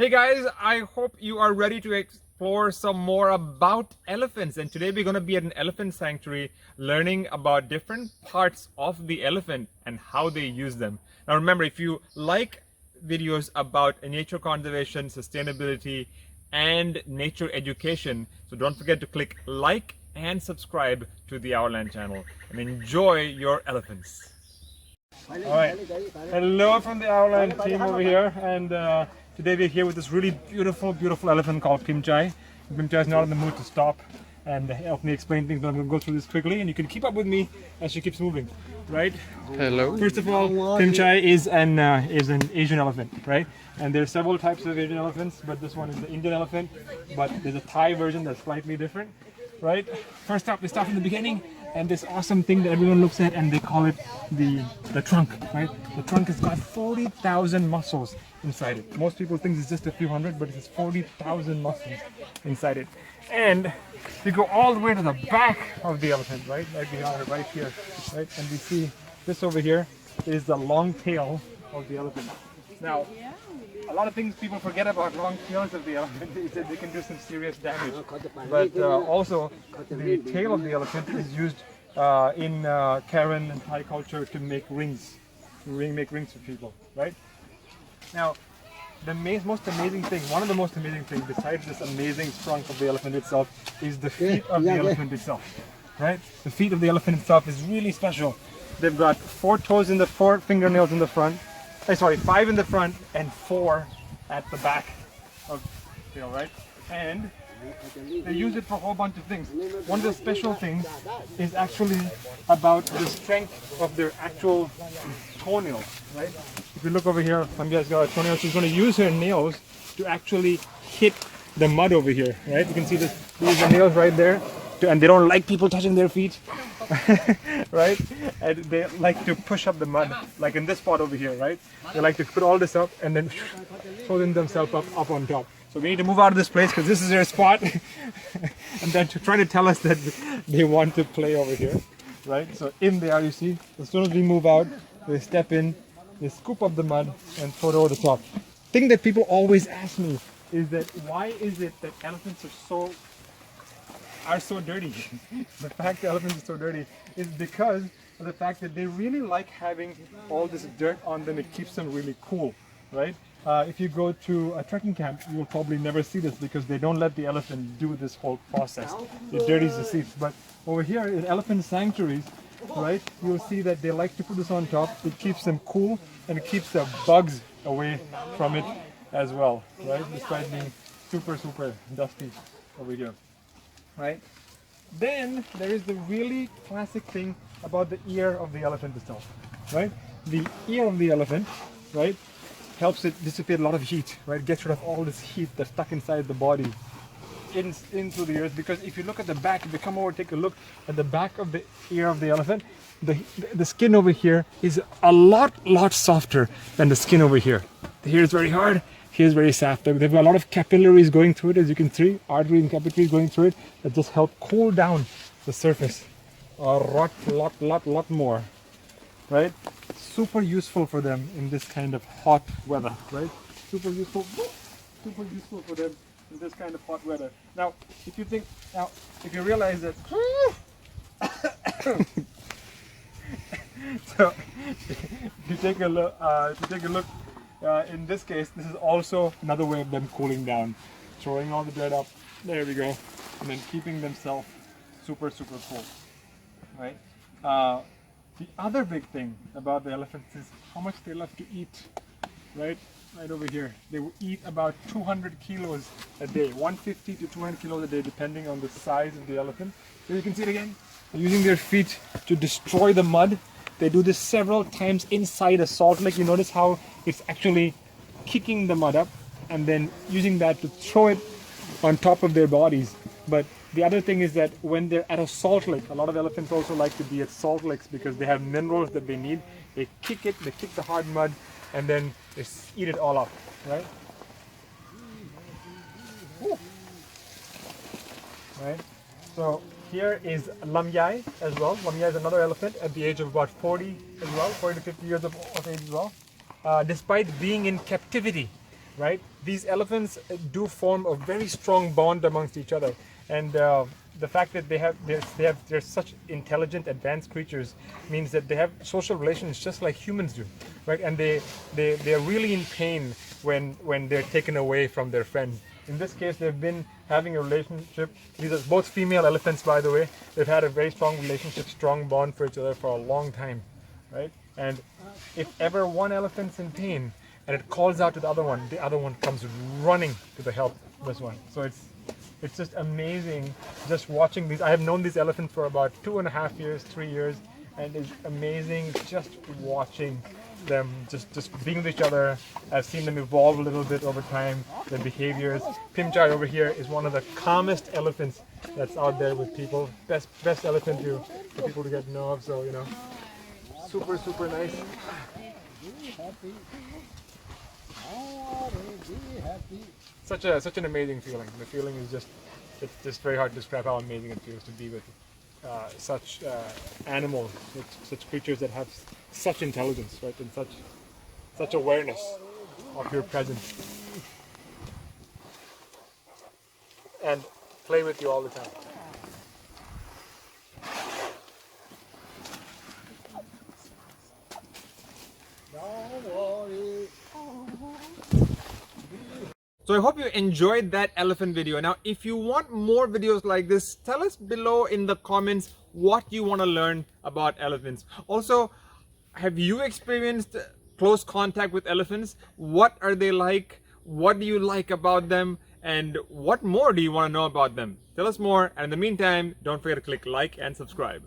Hey guys, I hope you are ready to explore some more about elephants. And today we're going to be at an elephant sanctuary learning about different parts of the elephant and how they use them. Now remember, if you like videos about nature conservation, sustainability, and nature education, so don't forget to click like and subscribe to the OurLand channel and enjoy your elephants. All right, hello from the OurLand team over here, and today we're here with this really beautiful elephant called Pimchai. Pimchai is not in the mood to stop and help me explain things, but I'm going to go through this quickly, and you can keep up with me as she keeps moving. Right? Hello. First of all, Pimchai is an Asian elephant, right? And there are several types of Asian elephants, but this one is the Indian elephant. But there's a Thai version that's slightly different, right? First up, we start from the beginning. And this awesome thing that everyone looks at, and they call it the trunk, right? The trunk has got 40,000 muscles inside it. Most people think it's just a few hundred, but it's 40,000 muscles inside it. And we go all the way to the back of the elephant, right? Like we are right here, right? And we see this over here is the long tail of the elephant. Now, a lot of things people forget about long tails of the elephant is that they can do some serious damage. But also, the tail of the elephant is used in Karen and Thai culture to make rings, make rings for people, right? Now, the most amazing thing, one of the most amazing things, besides this amazing trunk of the elephant itself, is the feet of the elephant itself, right? The feet of the elephant itself is really special. They've got 4 fingernails in the front. Sorry, 5 in the front and 4 at the back of the tail, right? And they use it for a whole bunch of things. One of the special things is actually about the strength of their actual toenails, right? If you look over here, Samya's got a toenail. She's going to use her nails to actually hit the mud over here, right? You can see this, these are nails right there, and they don't like people touching their feet. Right? And they like to push up the mud, like in this spot over here, right? They like to put all this up and then throw themselves up on top. So we need to move out of this place because this is their spot. And then to try to tell us that they want to play over here, right? So in there, you see, as soon as we move out, they step in, they scoop up the mud and throw it over the top. Thing that people always ask me is that why is it that elephants are so dirty? The fact that elephants are so dirty is because of the fact that they really like having all this dirt on them. It keeps them really cool, right? If you go to a trekking camp, you will probably never see this because they don't let the elephant do this whole process. It dirties the seats. But over here in elephant sanctuaries, right, you'll see that they like to put this on top. It keeps them cool and it keeps the bugs away from it as well, right? Despite being super dusty over here. Right? Then there is the really classic thing about the ear of the elephant itself, right? The ear of the elephant, right, helps it dissipate a lot of heat, right? Gets rid of all this heat that's stuck inside the body into the ears. Because if you look at the back, if you come over, take a look at the back of the ear of the elephant, the skin over here is a lot softer than the skin over here. The hair is very hard. Here's very soft. They've got a lot of capillaries going through it, as you can see, arteries and capillaries going through it that just help cool down the surface a lot more, right? Super useful for them in this kind of hot weather, right? Super useful for them in this kind of hot weather. Now, if you realize that, so if you take a look. In this case, this is also another way of them cooling down. Throwing all the dirt up, there we go, and then keeping themselves super cool, right? The other big thing about the elephants is how much they love to eat, right? Right over here. They will eat about 200 kilos a day, 150 to 200 kilos a day, depending on the size of the elephant. So you can see it again. They're using their feet to destroy the mud. They do this several times inside a salt lake. You notice how it's actually kicking the mud up and then using that to throw it on top of their bodies. But the other thing is that when they're at a salt lake, a lot of elephants also like to be at salt lakes because they have minerals that they need. They kick the hard mud, and then they eat it all up, right? Ooh. Right? So here is Lamyai as well. Lamyai is another elephant at the age of about 40 as well, 40 to 50 years of age as well. Despite being in captivity right? These elephants do form a very strong bond amongst each other, and the fact that they're such intelligent, advanced creatures means that they have social relations just like humans do, right? And they're really in pain when they're taken away from their friend. In this case, they've been having a relationship. These are both female elephants, by the way. They've had a very strong relationship, strong bond for each other for a long time, right? And if ever one elephant's in pain and it calls out to the other one comes running to the help of this one. So it's just amazing just watching these. I have known these elephants for about 2.5 years, 3 years, and it's amazing just watching them just being with each other. I've seen them evolve a little bit over time, their behaviors. Pimchai over here is one of the calmest elephants that's out there with people. Best elephant for people to get to know of, so you know, super nice. Such an amazing feeling. The feeling is it's just very hard to describe how amazing it feels to be with such animals, such creatures that have such intelligence, right, and such awareness of your presence, and play with you all the time. So I hope you enjoyed that elephant video. Now, if you want more videos like this, tell us below in the comments what you want to learn about elephants. Also, have you experienced close contact with elephants? What are they like? What do you like about them? And what more do you want to know about them? Tell us more. And in the meantime, don't forget to click like and subscribe.